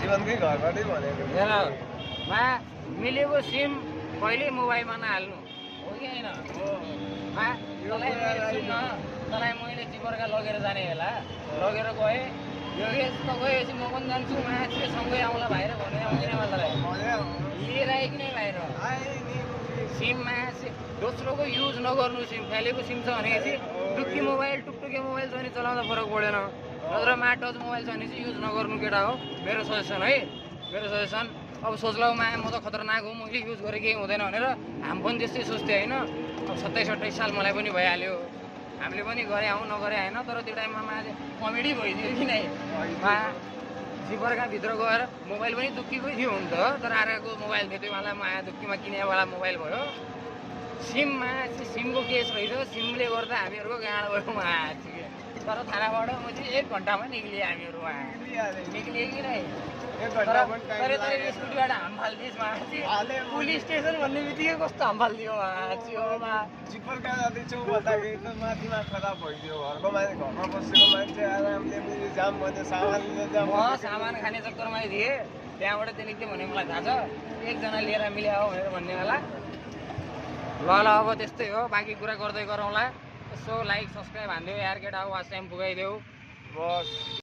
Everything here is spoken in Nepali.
जीवनकै घरबाटै भनेको हेर मा मिलेको सिम कहिले मोबाइलमा नहाल्नु हो कि होइन मा तँलाई मैले चिपरका लगेर जाने बेला लगेर गएँ योगेश त गएपछि म पनि जान्छु मान्छे सँगै आउँला भाइर भने आउँदैन मलाई लिएर आयो कि नै भाइर सिममा दोस्रोको युज नगर्नु सिम फालेको सिम छ भनेपछि टुक्की मोबाइल टुकटुके मोबाइल छ भने चलाउँदा फरक पर्दैन नत्र टच मोबाइल छ भने चाहिँ युज नगर्नु केटा हो मेरो सजेसन है मेरो सजेसन अब सोच्लाउ म त खतरनाक हो मैले युज गरेँ केही हुँदैन भनेर हामी पनि त्यस्तै सोच्थेँ होइन अब 27-28 साल मलाई पनि भइहाल्यो हामीले पनि गरे आउँ नगरे होइन तर त्यो टाइममा मान्छे कमेडी भइदियो कि नै जिपरका भित्र गएर मोबाइल पनि दुःखीकै थियो हुन त तर अर्काको मोबाइल थियो त्यो बेला माया दुःखीमा किनेवाला मोबाइल भयो सिममा सिमको केस रहेछ सिमले गर्दा हामीहरूको गाँड भयो तर थानाबाट म चाहिँ 1 घन्टामा निक्लिएँ हामीहरू निक्लिएँ कि नै स्कुटीबाट हाम फालिदिएँ पुलिस स्टेसन भन्ने बित्तिकै कस्तो हाम फालिदियो चिपरका जाँदैछौँ भन्दाखेरि त माथिमा खराब भइदियो घरमा बसेको मान्छे आरामले मैले जाम भने सामान लिएर जाम म सामान खाने चक्करमा थिएँ त्यहाँबाट चाहिँ निक्ल्यो भने मलाई थाहा छ एकजना लिएर मिल्या हो भनेर भन्ने बेला ल अब त्यस्तै हो बाँकी कुरा गर्दै गरौँला यसो लाइक सब्सक्राइब हान्दियो यार केटा हो वाच टाइम पुगाइदेऊ बस